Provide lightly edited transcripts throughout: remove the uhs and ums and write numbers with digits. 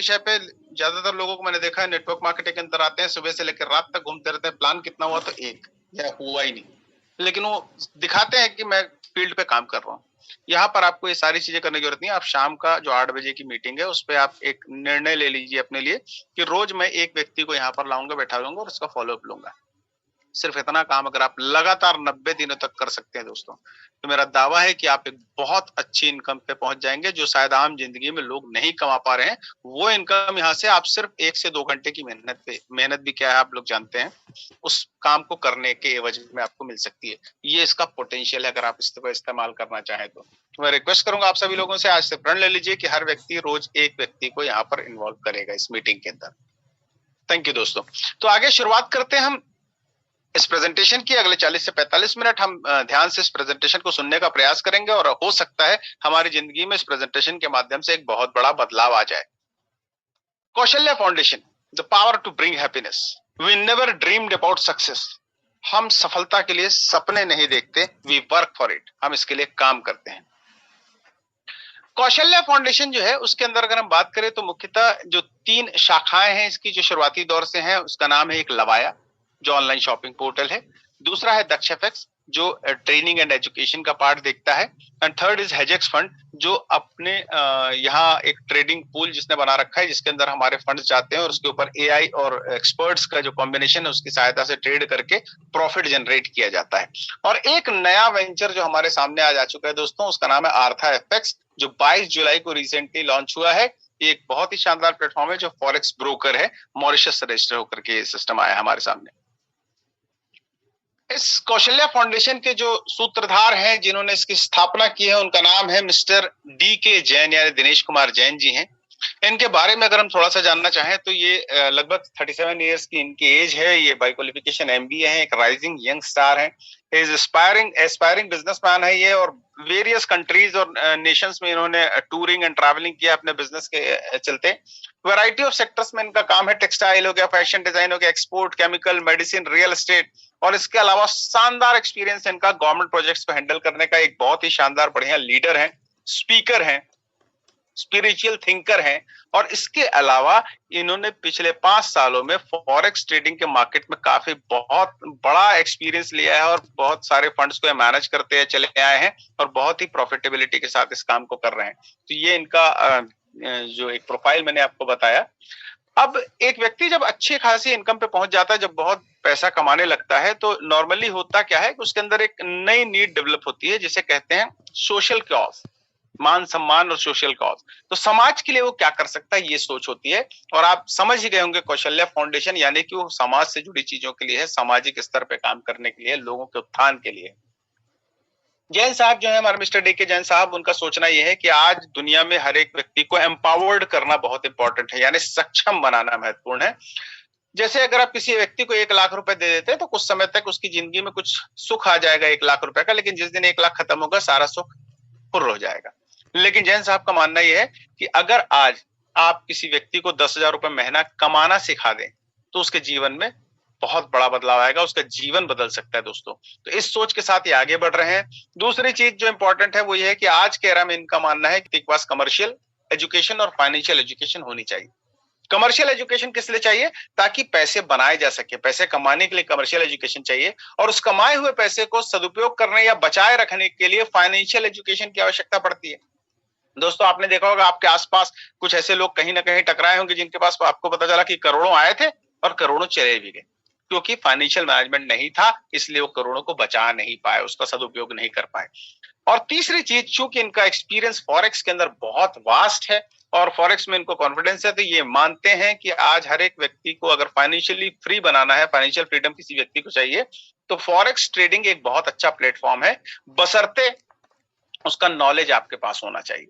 विषय पे ज्यादातर लोगों को मैंने देखा है, नेटवर्क मार्केटिंग के अंदर आते हैं, सुबह से लेकर रात तक घूमते रहते हैं, प्लान कितना हुआ तो एक या हुआ ही नहीं, लेकिन वो दिखाते हैं कि मैं फील्ड पे काम कर रहा हूँ। यहाँ पर आपको ये सारी चीजें करने की जरूरत नहीं है। आप शाम का जो 8 बजे की मीटिंग है उस पर आप एक निर्णय ले लीजिए अपने लिए कि रोज मैं एक व्यक्ति को यहाँ पर लाऊंगा, बैठा लूंगा और उसका फॉलोअप लूंगा। सिर्फ इतना काम अगर आप लगातार 90 दिनों तक कर सकते हैं दोस्तों, तो मेरा दावा है कि आप एक बहुत अच्छी इनकम पे पहुंच जाएंगे, जो शायद आम जिंदगी में लोग नहीं कमा पा रहे हैं। वो इनकम यहाँ से आप सिर्फ 1 से 2 घंटे की मेहनत भी क्या है आप लोग जानते हैं, उस काम को करने के एवज में आपको मिल सकती है। ये इसका पोटेंशियल है अगर आप इसको इस्तेमाल करना चाहें तो। मैं रिक्वेस्ट करूंगा आप सभी लोगों से, आज से प्रण ले लीजिए कि हर व्यक्ति रोज एक व्यक्ति को यहाँ पर इन्वॉल्व करेगा इस मीटिंग के अंदर। थैंक यू दोस्तों। तो आगे शुरुआत करते हैं हम इस प्रेजेंटेशन की। अगले 40 से 45 मिनट हम ध्यान से इस प्रेजेंटेशन को सुनने का प्रयास करेंगे और हो सकता है हमारी जिंदगी में इस प्रेजेंटेशन के माध्यम से एक बहुत बड़ा बदलाव आ जाए। Kaushalya foundation, the power to bring happiness. We never dreamed about success. हम सफलता के लिए सपने नहीं देखते, वी वर्क फॉर इट। हम इसके लिए काम करते हैं। कौशल्या फाउंडेशन जो है उसके अंदर अगर हम बात करें तो मुख्यतः जो 3 शाखाएं हैं इसकी, जो शुरुआती दौर से हैं, उसका नाम है एक लवाया जो ऑनलाइन शॉपिंग पोर्टल है, दूसरा है दक्षफेक्स जो ट्रेनिंग एंड एजुकेशन का पार्ट देखता है, एंड थर्ड इज हेजेक्स फंड जो अपने यहाँ एक ट्रेडिंग पूल जिसने बना रखा है जिसके अंदर हमारे फंड्स जाते हैं और उसके ऊपर एआई और एक्सपर्ट्स का जो कॉम्बिनेशन है उसकी सहायता से ट्रेड करके प्रॉफिट जनरेट किया जाता है। और एक नया वेंचर जो हमारे सामने आ जा चुका है दोस्तों, उसका नाम है आर्था एफएक्स जो 22 जुलाई को रिसेंटली लॉन्च हुआ है। ये एक बहुत ही शानदार प्लेटफॉर्म है जो फॉरेक्स ब्रोकर है, मॉरिशस से रजिस्टर होकर के सिस्टम आया हमारे सामने। इस कौशल्या फाउंडेशन के जो सूत्रधार हैं जिन्होंने इसकी स्थापना की है उनका नाम है मिस्टर DK जैन यानी दिनेश कुमार जैन जी हैं। इनके बारे में अगर हम थोड़ा सा जानना चाहें तो ये लगभग 37 इयर्स की इनकी एज है। ये बाय क्वालिफिकेशन MBA है, एक राइजिंग यंग स्टार है, इज एस्पायरिंग बिजनेसमैन है ये, और वेरियस कंट्रीज और नेशंस में इन्होंने टूरिंग एंड ट्रैवलिंग किया अपने बिजनेस के चलते। वैरायटी ऑफ सेक्टर्स में इनका काम है, टेक्सटाइल हो गया, फैशन डिजाइन हो गया, export, chemical, medicine, real estate, और इसके अलावा शानदार एक्सपीरियंस इनका गवर्नमेंट प्रोजेक्ट्स को हैंडल करने का। एक बहुत ही शानदार बढ़िया लीडर है, स्पीकर हैं, स्पिरिचुअल थिंकर हैं, और इसके अलावा इन्होंने पिछले 5 सालों में फॉरेक्स ट्रेडिंग के मार्केट में काफी बहुत बड़ा एक्सपीरियंस लिया है और बहुत सारे फंड्स को मैनेज करते हैं चले आए हैं और बहुत ही प्रॉफिटेबिलिटी के साथ इस काम को कर रहे हैं। तो ये इनका जो एक प्रोफाइल मैंने आपको बताया। अब एक व्यक्ति जब अच्छी खासी इनकम पे पहुंच जाता है, जब बहुत पैसा कमाने लगता है, तो नॉर्मली होता क्या है कि उसके अंदर एक नई नीड डेवलप होती है जिसे कहते हैं सोशल कॉज, मान सम्मान और सोशल कॉज। तो समाज के लिए वो क्या कर सकता है ये सोच होती है, और आप समझ ही गए होंगे कौशल्या फाउंडेशन यानी कि वो समाज से जुड़ी चीजों के लिए है, सामाजिक स्तर पे काम करने के लिए, लोगों के उत्थान के लिए। जैन साहब जो है हमारे मिस्टर DK जैन साहब, उनका सोचना यह है कि आज दुनिया में हर एक व्यक्ति को एम्पावर्ड करना बहुत इंपॉर्टेंट है, यानी सक्षम बनाना महत्वपूर्ण है। जैसे अगर आप किसी व्यक्ति को 1 लाख रुपए दे देते हैं तो कुछ समय तक उसकी जिंदगी में कुछ सुख आ जाएगा 1 लाख रुपए का, लेकिन जिस दिन 1 लाख खत्म होगा सारा सुख फुर्र हो जाएगा। लेकिन जैन साहब का मानना यह है कि अगर आज आप किसी व्यक्ति को 10,000 रुपए महीना कमाना सिखा दें तो उसके जीवन में बहुत बड़ा बदलाव आएगा, उसका जीवन बदल सकता है दोस्तों। तो इस सोच के साथ ये आगे बढ़ रहे हैं। दूसरी चीज जो इंपॉर्टेंट है वो ये है कि आज के एरा में इनका मानना है कि पास कमर्शियल एजुकेशन और फाइनेंशियल एजुकेशन होनी चाहिए। कमर्शियल एजुकेशन किस लिए चाहिए? ताकि पैसे बनाए जा सके, पैसे कमाने के लिए कमर्शियल एजुकेशन चाहिए, और उस कमाए हुए पैसे को सदुपयोग करने या बचाए रखने के लिए फाइनेंशियल एजुकेशन की आवश्यकता पड़ती है। दोस्तों आपने देखा होगा आपके आसपास कुछ ऐसे लोग कहीं ना कहीं टकराए होंगे जिनके पास आपको पता चला कि करोड़ों आए थे और करोड़ों चले भी गए, क्योंकि फाइनेंशियल मैनेजमेंट नहीं था, इसलिए वो करोड़ों को बचा नहीं पाए, उसका सदुपयोग नहीं कर पाए। और तीसरी चीज, चूंकि इनका एक्सपीरियंस फॉरेक्स के अंदर बहुत वास्ट है और फॉरेक्स में इनको कॉन्फिडेंस है, तो ये मानते हैं कि आज हर एक व्यक्ति को अगर फाइनेंशियली फ्री बनाना है, फाइनेंशियल फ्रीडम किसी व्यक्ति को चाहिए, तो फॉरेक्स ट्रेडिंग एक बहुत अच्छा प्लेटफॉर्म है, बशर्ते उसका नॉलेज आपके पास होना चाहिए।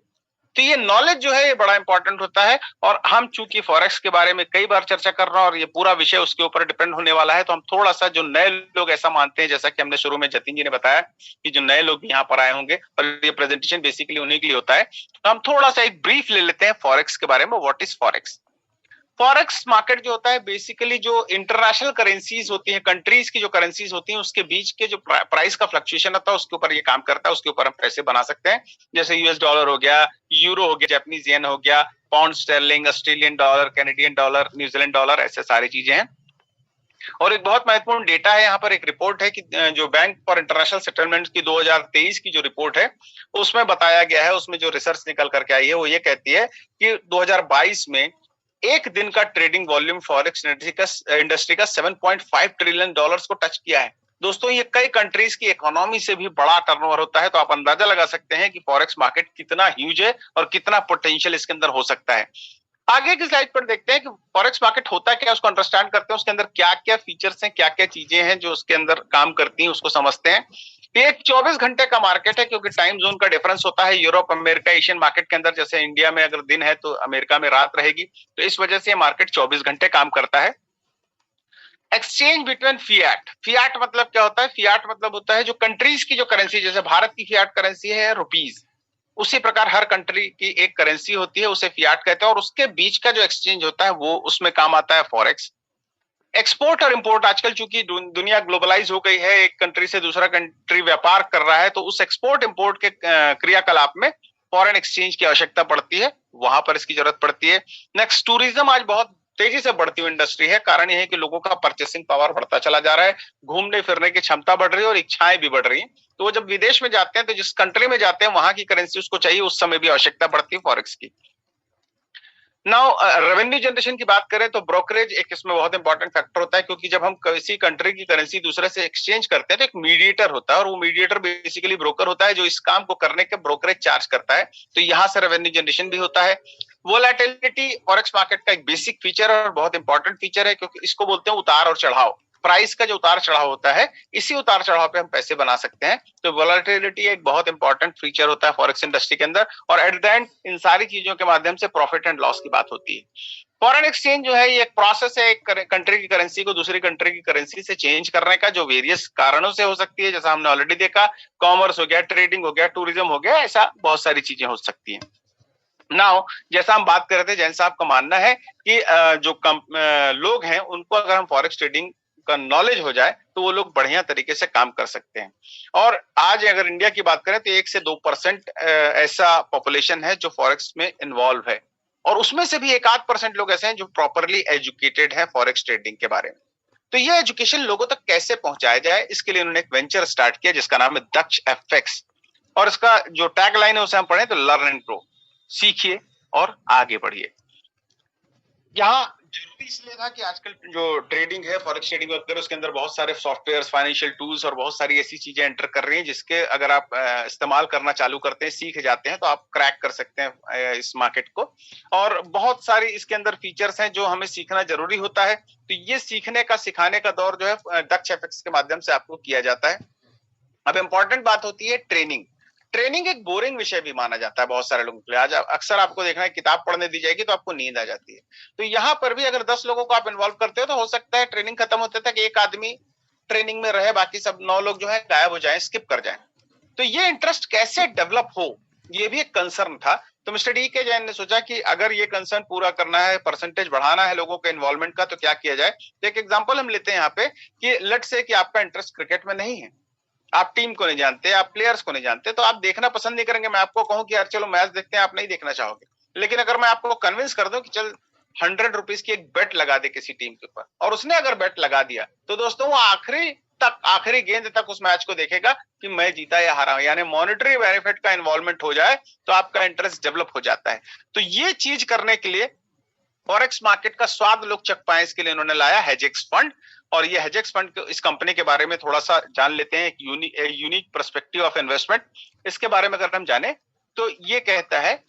तो ये नॉलेज जो है ये बड़ा इंपॉर्टेंट होता है, और हम चूंकि फॉरेक्स के बारे में कई बार चर्चा कर रहे हैं और ये पूरा विषय उसके ऊपर डिपेंड होने वाला है, तो हम थोड़ा सा, जो नए लोग ऐसा मानते हैं, जैसा कि हमने शुरू में जतिन जी ने बताया कि जो नए लोग यहाँ पर आए होंगे और ये प्रेजेंटेशन बेसिकली उन्हीं के लिए होता है, तो हम थोड़ा सा एक ब्रीफ ले लेते हैं फॉरेक्स के बारे में। What is forex? Forex market जो होता है बेसिकली जो इंटरनेशनल करेंसीज होती हैं, कंट्रीज की जो करेंसीज होती हैं, उसके बीच के जो प्राइस का फ्लक्चुएशन होता है उसके ऊपर ये काम करता है, उसके ऊपर हम पैसे बना सकते हैं। जैसे यूएस डॉलर हो गया, यूरो हो गया, जापानीज येन हो गया, pound sterling, Australian dollar, Canadian dollar, New Zealand dollar, ऐसे सारी चीजें हैं। और एक बहुत महत्वपूर्ण डेटा है यहाँ पर, एक रिपोर्ट है कि जो बैंक फॉर इंटरनेशनल सेटलमेंट की 2023 की जो रिपोर्ट है उसमें बताया गया है, उसमें जो रिसर्च निकल करके आई है वो ये कहती है कि 2022 में एक दिन का ट्रेडिंग वॉल्यूम फॉरेक्स इंडस्ट्री का 7.5 ट्रिलियन डॉलर्स को टच किया है। दोस्तों ये कई कंट्रीज की इकोनॉमी से भी बड़ा टर्नओवर होता है, तो आप अंदाजा लगा सकते हैं कि फॉरेक्स मार्केट कितना ह्यूज है और कितना पोटेंशियल इसके अंदर हो सकता है। आगे की स्लाइड पर देखते हैं कि फॉरेक्स मार्केट होता क्या, उसको अंडरस्टैंड करते हैं, उसके अंदर क्या क्या फीचर्स हैं, क्या क्या चीजें हैं जो उसके अंदर काम करती हैं, उसको समझते हैं। ये एक 24 घंटे का मार्केट है क्योंकि टाइम जोन का डिफरेंस होता है। यूरोप, अमेरिका, एशियन मार्केट के अंदर जैसे इंडिया में अगर दिन है तो अमेरिका में रात रहेगी, तो इस वजह से ये मार्केट 24 घंटे काम करता है। एक्सचेंज बिटवीन फियाट, फियाट मतलब क्या होता है? फियाट मतलब होता है जो कंट्रीज की जो करेंसी, जैसे भारत की फियाट करेंसी है रुपीज, उसी प्रकार हर कंट्री की एक करेंसी होती है, उसे फियाट कहते हैं, और उसके बीच का जो एक्सचेंज होता है वो उसमें काम आता है फॉरेक्स। एक्सपोर्ट और इंपोर्ट, आजकल चूंकि दुनिया ग्लोबलाइज हो गई है, एक कंट्री से दूसरा कंट्री व्यापार कर रहा है, तो उस एक्सपोर्ट इंपोर्ट के क्रियाकलाप में फॉरेन एक्सचेंज की आवश्यकता पड़ती है, वहां पर इसकी जरूरत पड़ती है। नेक्स्ट, टूरिज्म आज बहुत तेजी से बढ़ती हुई इंडस्ट्री है। कारण यह है कि लोगों का परचेसिंग पावर बढ़ता चला जा रहा है, घूमने फिरने की क्षमता बढ़ रही है और इच्छाएं भी बढ़ रही है। तो वो जब विदेश में जाते हैं तो जिस कंट्री में जाते हैं वहां की करेंसी उसको चाहिए, उस समय भी आवश्यकता पड़ती है फॉरेक्स की। नाउ रेवेन्यू जनरेशन की बात करें तो ब्रोकरेज एक इसमें बहुत इंपॉर्टेंट फैक्टर होता है, क्योंकि जब हम किसी कंट्री की करेंसी दूसरे से एक्सचेंज करते हैं तो एक मीडिएटर होता है, और वो मीडिएटर बेसिकली ब्रोकर होता है जो इस काम को करने के ब्रोकरेज चार्ज करता है, तो यहाँ से रेवेन्यू जनरेशन भी होता है। वोलेटिलिटी फॉरेक्स मार्केट का एक बेसिक फीचर है और बहुत इंपॉर्टेंट फीचर है, क्योंकि इसको बोलते हैं उतार और चढ़ाव। प्राइस का जो उतार चढ़ाव होता है, इसी उतार चढ़ाव पे हम पैसे बना सकते हैं। तो वोलेटिलिटी एक बहुत इंपॉर्टेंट फीचर होता है फॉरेक्स इंडस्ट्री के अंदर, और एट द एंड इन सारी चीजों के माध्यम से प्रॉफिट एंड लॉस की बात होती है। फॉरेन एक्सचेंज जो है ये एक प्रोसेस है, एक कंट्री की करेंसी को दूसरी कंट्री की करेंसी से चेंज करने का, जो वेरियस कारणों से हो सकती है, जैसा हमने ऑलरेडी देखा, कॉमर्स हो गया, ट्रेडिंग हो गया, टूरिज्म हो गया, ऐसा बहुत सारी चीजें हो सकती हैं। नाउ जैसा हम बात कर रहे थे, जैन साहब का मानना है कि जो लोग हैं उनको अगर हम फॉरेक्स ट्रेडिंग का नॉलेज हो जाए तो वो लोग बढ़िया तरीके से काम कर सकते हैं। और आज अगर इंडिया की बात करें तो 1 से 2% ऐसा पॉपुलेशन है जो फॉरेक्स में इन्वॉल्व है, और उसमें से भी 1-8% लोग ऐसे हैं जो प्रॉपरली एजुकेटेड हैं फॉरेक्स ट्रेडिंग के बारे में। तो ये एजुकेशन लोगों तक कैसे पहुंचाया जाए, इसके लिए उन्होंने एक वेंचर स्टार्ट किया जिसका नाम है दक्ष एफएक्स, और इसका जो टैग लाइन है उसे हम पढ़े तो लर्न एंड ग्रो, सीखिए और आगे बढ़िए। यहाँ जरूरी इसलिए था कि आजकल जो ट्रेडिंग है, फॉरेक्स ट्रेडिंग अगर उसके अंदर बहुत सारे सॉफ्टवेयर, फाइनेंशियल टूल्स और बहुत सारी ऐसी चीजें एंटर कर रही हैं जिसके अगर आप इस्तेमाल करना चालू करते हैं, सीख जाते हैं, तो आप क्रैक कर सकते हैं इस मार्केट को। और बहुत सारी इसके अंदर फीचर्स हैं जो हमें सीखना जरूरी होता है। तो ये सीखने का, सिखाने का दौर जो है दक्ष एफएक्स के माध्यम से आपको किया जाता है। अब इंपॉर्टेंट बात होती है ट्रेनिंग। ट्रेनिंग एक बोरिंग विषय भी माना जाता है बहुत सारे लोगों के लिए। आज अक्सर आपको देखना है किताब पढ़ने दी जाएगी तो आपको नींद आ जाती है। तो यहाँ पर भी अगर 10 लोगों को आप इन्वॉल्व करते हो तो हो सकता है ट्रेनिंग खत्म होते तक एक आदमी ट्रेनिंग में रहे, बाकी सब 9 लोग जो है गायब हो जाए, स्किप कर जाए। तो ये इंटरेस्ट कैसे डेवलप हो, ये भी एक कंसर्न था। तो मिस्टर डी के जैन ने सोचा कि अगर ये कंसर्न पूरा करना है, परसेंटेज बढ़ाना है लोगों के इन्वॉल्वमेंट का, तो क्या किया जाए। तो एक एग्जाम्पल हम लेते हैं यहाँ पे कि लेट्स से कि आपका इंटरेस्ट क्रिकेट में नहीं है, आप टीम को नहीं जानते, आप प्लेयर्स को नहीं जानते, तो आप देखना पसंद नहीं करेंगे। मैं आपको कहूं कि यार चलो मैच देखते हैं, आप नहीं देखना चाहोगे। लेकिन अगर मैं आपको कन्विंस कर दूं कि चल 100 रुपीज की एक बेट लगा दे किसी टीम के ऊपर, और उसने अगर बेट लगा दिया, तो दोस्तों वो आखिरी गेंद तक उस मैच को देखेगा कि मैं जीता या हारा, यानी मॉनेटरी बेनिफिट का इन्वॉल्वमेंट हो जाए तो आपका इंटरेस्ट डेवलप हो जाता है। तो ये चीज करने के लिए फॉरेक्स मार्केट का स्वाद लोग चख पाए, इसके लिए उन्होंने लाया हेजेक्स फंड। और ये हेजेक्स फंड, इस कंपनी के बारे में थोड़ा सा जान लेते हैं, एक यूनिक पर्सपेक्टिव ऑफ इन्वेस्टमेंट। इसके बारे में अगर हम जाने तो ये कहता है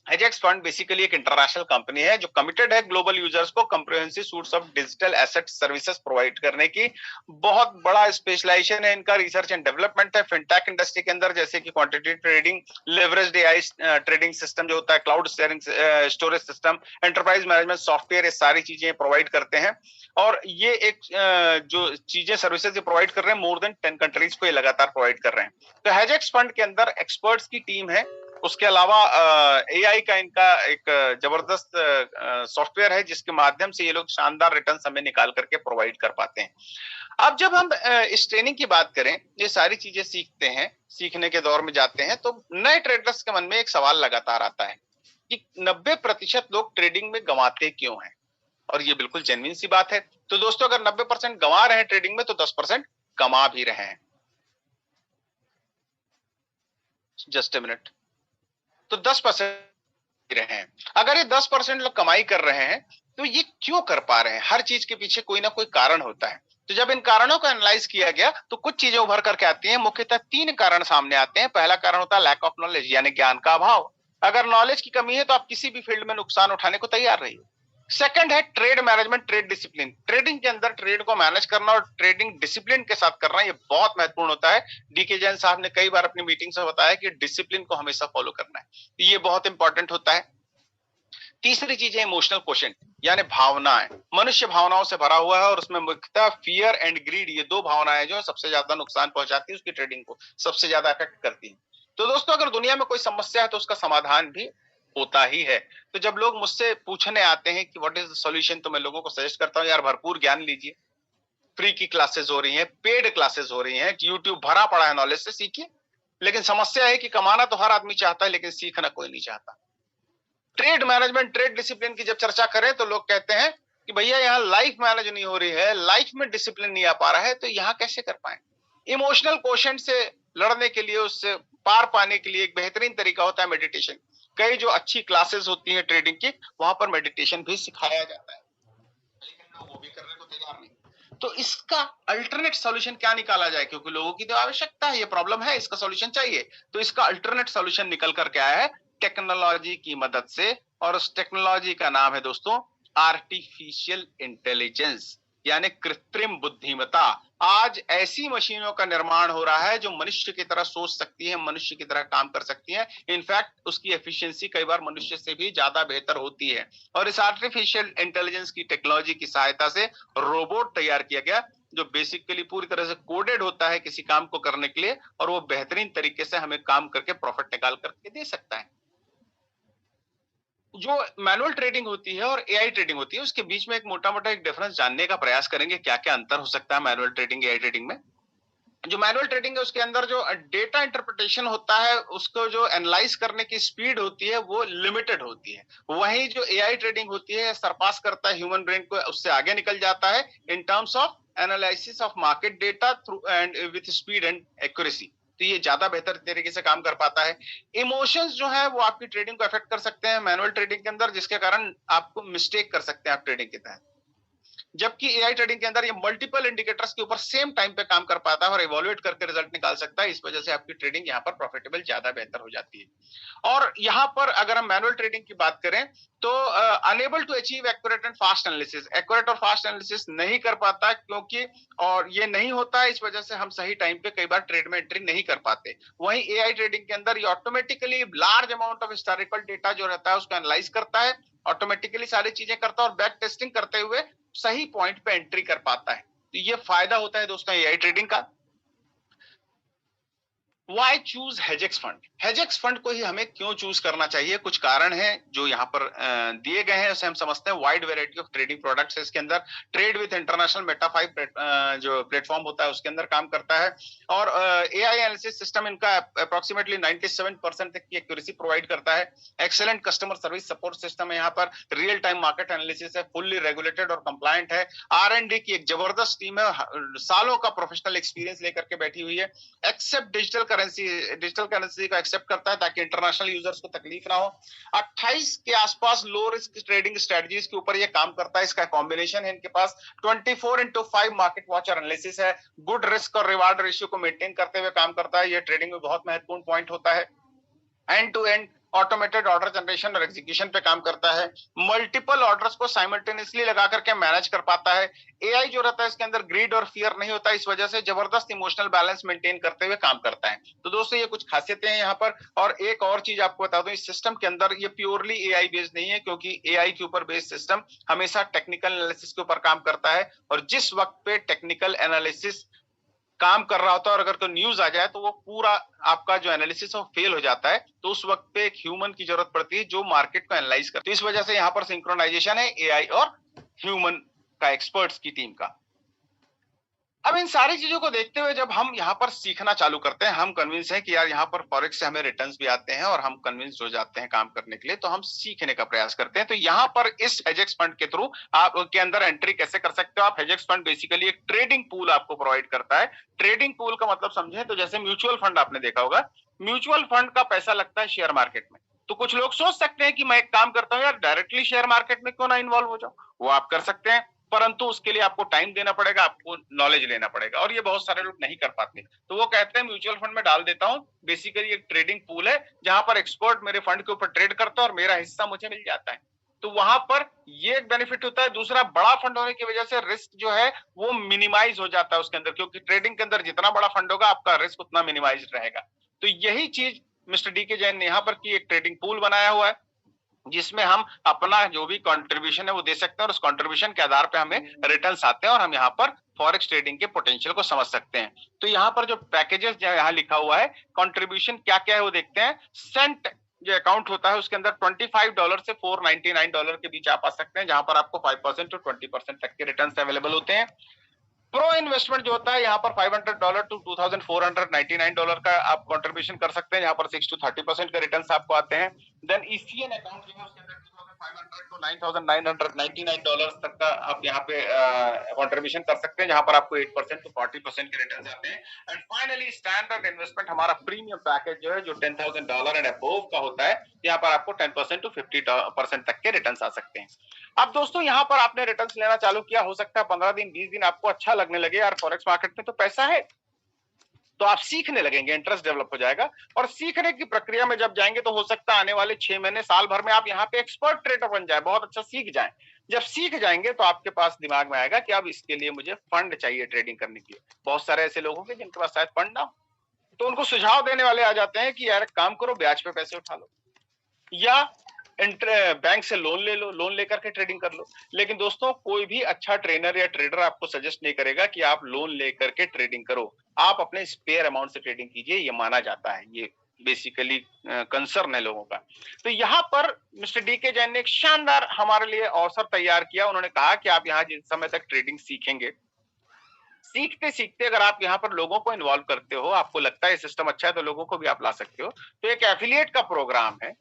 हेजेक्स फंड बेसिकली एक इंटरनेशनल कंपनी है जो कमिटेड है ग्लोबल यूजर्स को comprehensive suits of digital asset services provide करने की। बहुत बड़ा स्पेशलाइजेशन है इनका, रिसर्च एंड डेवलपमेंट है फिनटेक इंडस्ट्री के अंदर, जैसे कि quantity trading, leverage AI trading system जो होता है, cloud storage system, enterprise management software, ये सारी चीजें प्रोवाइड करते हैं। और ये एक जो चीजें सर्विसेज प्रोवाइड कर रहे हैं, मोर देन 10 कंट्रीज को ये लगातार प्रोवाइड कर रहे हैं। तो हेजेक्स फंड के अंदर एक्सपर्ट्स की टीम है उसके अलावा एआई का इनका एक जबरदस्त सॉफ्टवेयर है जिसके माध्यम से ये लोग शानदार रिटर्न हमें निकाल करके प्रोवाइड कर पाते हैं। अब जब हम इस ट्रेनिंग की बात करें, ये सारी चीजें सीखते हैं, सीखने के दौर में जाते हैं, तो नए ट्रेडर्स के मन में एक सवाल लगातार आता है कि 90% लोग ट्रेडिंग में गंवाते क्यों हैं? और ये बिल्कुल जेन्युइन सी बात है। तो दोस्तों, अगर 90% गंवा रहे हैं ट्रेडिंग में, तो 10% कमा भी रहे हैं। Just a minute. तो 10% रहे हैं। अगर ये 10% लोग कमाई कर रहे हैं, तो ये क्यों कर पा रहे हैं? हर चीज के पीछे कोई ना कोई कारण होता है। तो जब इन कारणों को एनालाइज किया गया, तो कुछ चीजें उभर करके आती हैं। मुख्यतः 3 कारण सामने आते हैं। पहला कारण होता है लैक ऑफ नॉलेज, यानी ज्ञान का अभाव। अगर नॉलेज की कमी है, तो आप किसी भी फील्ड में नुकसान उठाने को तैयार रहिए। सेकंड है trade management, trade discipline. Trading के अंदर ट्रेड को मैनेज करना और ट्रेडिंग डिसिप्लिन के साथ करना, ये बहुत महत्वपूर्ण होता है। डीके जैन साहब ने कई बार अपनी मीटिंग में बताया कि डिसिप्लिन को हमेशा फॉलो करना है, ये बहुत इंपॉर्टेंट होता है। तीसरी चीज है इमोशनल क्वोशेंट, यानी भावनाएं। मनुष्य भावनाओं से भरा हुआ है और उसमें मुख्यतः फियर एंड ग्रीड, ये 2 भावनाएं जो सबसे ज्यादा नुकसान पहुंचाती है, उसकी ट्रेडिंग को सबसे ज्यादा अफेक्ट करती है। तो दोस्तों, अगर दुनिया में कोई समस्या है तो उसका समाधान भी होता ही है। तो जब लोग मुझसे पूछने आते हैं कि व्हाट इज द सॉल्यूशन, तो मैं लोगों को सजेस्ट करता हूं, यार भरपूर ज्ञान लीजिए। फ्री की क्लासेस हो रही हैं, पेड क्लासेस हो रही हैं, यूट्यूब भरा पड़ा है नॉलेज से, सीखिए। लेकिन समस्या है कि कमाना तो हर आदमी चाहता है, लेकिन सीखना कोई नहीं चाहता। ट्रेड मैनेजमेंट, ट्रेड डिसिप्लिन की जब चर्चा करें, तो लोग कहते हैं कि भैया यहाँ लाइफ मैनेज नहीं हो रही है, लाइफ में डिसिप्लिन नहीं आ पा रहा है, तो यहाँ कैसे कर पाए? इमोशनल क्वोशेंट से लड़ने के लिए, उससे पार पाने के लिए एक बेहतरीन तरीका होता है मेडिटेशन। कई जो अच्छी क्लासेस होती है ट्रेडिंग की, वहां पर मेडिटेशन भी सिखाया जाता है, लेकिन लोग वो भी करने को तैयार नहीं। तो इसका अल्टरनेट सॉल्यूशन क्या निकाला जाए? क्योंकि लोगों की तो आवश्यकता है, ये प्रॉब्लम है, इसका सॉल्यूशन चाहिए। तो इसका अल्टरनेट सॉल्यूशन निकल कर के आया है टेक्नोलॉजी की मदद से, और उस टेक्नोलॉजी का नाम है दोस्तों आर्टिफिशियल इंटेलिजेंस, यानी कृत्रिम बुद्धिमत्ता। आज ऐसी मशीनों का निर्माण हो रहा है जो मनुष्य की तरह सोच सकती है, मनुष्य की तरह काम कर सकती है। इनफैक्ट उसकी एफिशिएंसी कई बार मनुष्य से भी ज्यादा बेहतर होती है। और इस आर्टिफिशियल इंटेलिजेंस की टेक्नोलॉजी की सहायता से रोबोट तैयार किया गया, जो बेसिकली पूरी तरह से कोडेड होता है किसी काम को करने के लिए, और वो बेहतरीन तरीके से हमें काम करके प्रॉफिट निकाल करके दे सकता है। जो मैनुअल ट्रेडिंग होती है और एआई ट्रेडिंग होती है, उसके बीच में एक मोटा-मोटा एक डिफरेंस जानने का प्रयास करेंगे, क्या-क्या अंतर हो सकता है मैनुअल ट्रेडिंग, एआई ट्रेडिंग में। जो मैनुअल ट्रेडिंग है, उसके अंदर जो डेटा इंटरप्रिटेशन होता है, उसको जो एनालाइज करने की स्पीड होती है, वो लिमिटेड होती है। वहीं जो एआई ट्रेडिंग होती है, सरपास करता है ह्यूमन ब्रेन को, उससे आगे निकल जाता है in terms of analysis of market data through and with speed and accuracy. तो ये ज्यादा बेहतर तरीके से काम कर पाता है। इमोशंस जो है वो आपकी ट्रेडिंग को अफेक्ट कर सकते हैं मैनुअल ट्रेडिंग के अंदर, जिसके कारण आपको मिस्टेक कर सकते हैं आप ट्रेडिंग के तहत। जबकि एआई ट्रेडिंग के अंदर ये मल्टीपल इंडिकेटर्स के ऊपर सेम टाइम पे काम कर पाता है और इवोल्यूएट करके रिजल्ट निकाल सकता है। इस वजह से आपकी ट्रेडिंग यहाँ पर प्रॉफिटेबल ज्यादा बेहतर हो जाती है। और यहाँ पर अगर हम मैनुअल ट्रेडिंग की बात करें, तो enable to achieve accurate and fast analysis, accurate और फास्ट एनालिसिस नहीं कर पाता, क्योंकि और ये नहीं होता है, इस वजह से हम सही टाइम पे कई बार ट्रेड में एंट्री नहीं कर पाते। वहीं एआई ट्रेडिंग के अंदर ये automatically large amount of historical data जो रहता है उसको एनालाइज करता है, ऑटोमेटिकली सारी चीजें करता है और बैक टेस्टिंग करते हुए सही पॉइंट पे एंट्री कर पाता है। तो ये फायदा होता है दोस्तों एआई ट्रेडिंग का। Why choose हेजेक्स फंड? हेजेक्स फंड को ही हमें क्यों चूज करना चाहिए? कुछ कारण हैं जो यहाँ पर दिए गए हैं, उसे हम समझते हैं। Wide variety of trading products है इसके अंदर। ट्रेड विद इंटरनेशनल मेटा5 जो प्लेटफॉर्म होता है उसके अंदर काम करता है। और एआई एनालिसिस सिस्टम इनका अप्रोक्सीमेटली 97% तक की एक्यूरेसी प्रोवाइड करता है। Excellent customer service support system है यहाँ पर। रियल टाइम मार्केट एनालिसिस है, फुल्ली रेगुलेटेड और कंप्लायंट है। R&D की एक जबरदस्त टीम है, सालों का प्रोफेशनल एक्सपीरियंस लेकर के बैठी हुई है। एक्सेप्ट डिजिटल करेंसी को एक्सेप्ट करता है ताकि इंटरनेशनल यूजर्स को तकलीफ ना हो। 28 के आसपास लो रिस्क ट्रेडिंग स्ट्रेटजीज के ऊपर ये काम करता है। इसका कॉम्बिनेशन है इनके पास 24/5 मार्केट वॉच एनालिसिस है। गुड रिस्क और रिवार्ड रेशियो को मेंटेन करते हुए काम करता है। ये ट्रेडिंग में बहुत महत्वपूर्ण पॉइंट होता है। End to end automated order generation और एग्जीक्यूशन पे काम करता है। मल्टीपल ऑर्डर्स को साइमल्टेनियसली लगा करके मैनेज कर पाता है। एआई जो रहता है इसके अंदर ग्रीड और फियर नहीं होता, इस वजह से जबरदस्त इमोशनल बैलेंस मेंटेन करते हुए काम करता है। तो दोस्तों ये कुछ खासियतें हैं यहाँ पर। और एक और चीज आपको बता दूं, इस सिस्टम के अंदर ये प्योरली एआई बेस्ड नहीं है, क्योंकि एआई के ऊपर बेस्ड सिस्टम हमेशा टेक्निकल एनालिसिस के ऊपर काम करता है। और जिस वक्त पे टेक्निकल एनालिसिस काम कर रहा होता है और अगर कोई न्यूज आ जाए तो वो पूरा आपका जो एनालिसिस है वो फेल हो जाता है, तो उस वक्त पे एक ह्यूमन की जरूरत पड़ती है जो मार्केट को एनालाइज करती है। इस वजह से यहाँ पर सिंक्रोनाइजेशन है एआई और ह्यूमन का, एक्सपर्ट्स की टीम का। अब इन सारी चीजों को देखते हुए जब हम यहाँ पर सीखना चालू करते हैं, हम कन्विंस हैं कि यार यहाँ पर फॉरेक्स से हमें रिटर्न्स भी आते हैं और हम कन्विंस हो जाते हैं काम करने के लिए, तो हम सीखने का प्रयास करते हैं। तो यहाँ पर इस हेजेक्स फंड के थ्रू आप के अंदर एंट्री कैसे कर सकते हो आप। हेजेक्स फंड बेसिकली एक ट्रेडिंग पूल आपको प्रोवाइड करता है। ट्रेडिंग पूल का मतलब समझे तो जैसे म्यूचुअल फंड आपने देखा होगा, म्यूचुअल फंड का पैसा लगता है शेयर मार्केट में। तो कुछ लोग सोच सकते हैं कि मैं एक काम करता हूँ यार, डायरेक्टली शेयर मार्केट में क्यों ना इन्वॉल्व हो जाऊं, वो आप कर सकते हैं, परंतु उसके लिए आपको टाइम देना पड़ेगा, आपको नॉलेज लेना पड़ेगा, और ये बहुत सारे लोग नहीं कर पाते। तो वो कहते हैं म्यूचुअल फंड में डाल देता हूं, बेसिकली एक ट्रेडिंग पूल है जहां पर एक्सपर्ट मेरे फंड के ऊपर ट्रेड करता है और मेरा हिस्सा मुझे मिल जाता है। तो वहां पर ये एक बेनिफिट होता है। दूसरा, बड़ा फंड होने की वजह से रिस्क जो है वो मिनिमाइज हो जाता है उसके अंदर, क्योंकि ट्रेडिंग के अंदर जितना बड़ा फंड होगा आपका रिस्क उतना मिनिमाइज रहेगा। तो यही चीज मिस्टर डी के जैन ने यहाँ पर की, एक ट्रेडिंग पूल बनाया हुआ है जिसमें हम अपना जो भी कंट्रीब्यूशन है वो दे सकते हैं और उस कंट्रीब्यूशन के आधार पे हमें रिटर्न्स आते हैं और हम यहाँ पर फॉरेक्स ट्रेडिंग के पोटेंशियल को समझ सकते हैं। तो यहाँ पर जो पैकेजेस जो यहाँ लिखा हुआ है, कंट्रीब्यूशन क्या क्या है वो देखते हैं। सेंट जो अकाउंट होता है उसके अंदर $25 से $499 के बीच आप आ सकते हैं, जहां पर आपको 5% to 20% तक के रिटर्न्स अवेलेबल होते हैं। प्रो इन्वेस्टमेंट जो होता है यहाँ पर $500 to $2,499 का आप कंट्रीब्यूशन कर सकते हैं, यहाँ पर 6 to 30% के रिटर्न्स आपको आते हैं। देन ईसीएन अकाउंट जो है उसके अंदर $2,500 to $9,999 तक का आप यहाँ पे कंट्रीब्यूशन कर सकते हैं, जहां पर आपको 8% to 40% के रिटर्न्स आते हैं। एंड फाइनली स्टैंडर्ड इन्वेस्टमेंट हमारा प्रीमियम पैकेज जो है, जो $10,000 एंड अबव का होता है, यहाँ पर आपको 10% to 50% तक के रिटर्न्स आ सकते हैं। अब दोस्तों यहाँ पर आपने रिटर्न्स लेना चालू किया, हो सकता है 15 दिन 20 दिन आपको अच्छा लगने लगे, यार फॉरेक्स मार्केट में तो पैसा है, तो आप सीखने लगेंगे, इंटरेस्ट डेवलप हो जाएगा। और सीखने की प्रक्रिया में जब जाएंगे तो हो सकता है आने वाले 6 महीने साल भर में आप यहाँ पे एक्सपर्ट ट्रेडर बन जाए, बहुत अच्छा सीख जाए। जब सीख जाएंगे तो आपके पास दिमाग में आएगा कि अब इसके लिए मुझे फंड चाहिए ट्रेडिंग करने के लिए। बहुत सारे ऐसे लोग होंगे जिनके पास शायद फंड ना हो, तो उनको सुझाव देने वाले आ जाते हैं कि यार काम करो, ब्याज पे पैसे उठा लो या बैंक से लोन ले लो, लोन लेकर के ट्रेडिंग कर लो। लेकिन दोस्तों कोई भी अच्छा ट्रेनर या ट्रेडर आपको सजेस्ट नहीं करेगा कि आप लोन लेकर के ट्रेडिंग करो, आप अपने स्पेयर अमाउंट से ट्रेडिंग कीजिए, ये माना जाता है, ये बेसिकली कंसर्न है लोगों का। तो यहाँ पर मिस्टर डी के जैन ने एक शानदार हमारे लिए अवसर तैयार किया। उन्होंने कहा कि आप यहाँ जिस समय तक ट्रेडिंग सीखेंगे, सीखते सीखते अगर आप यहाँ पर लोगों को इन्वॉल्व करते हो, आपको लगता है सिस्टम अच्छा है तो लोगों को भी आप ला सकते हो। तो एक एफिलिएट का प्रोग्राम है,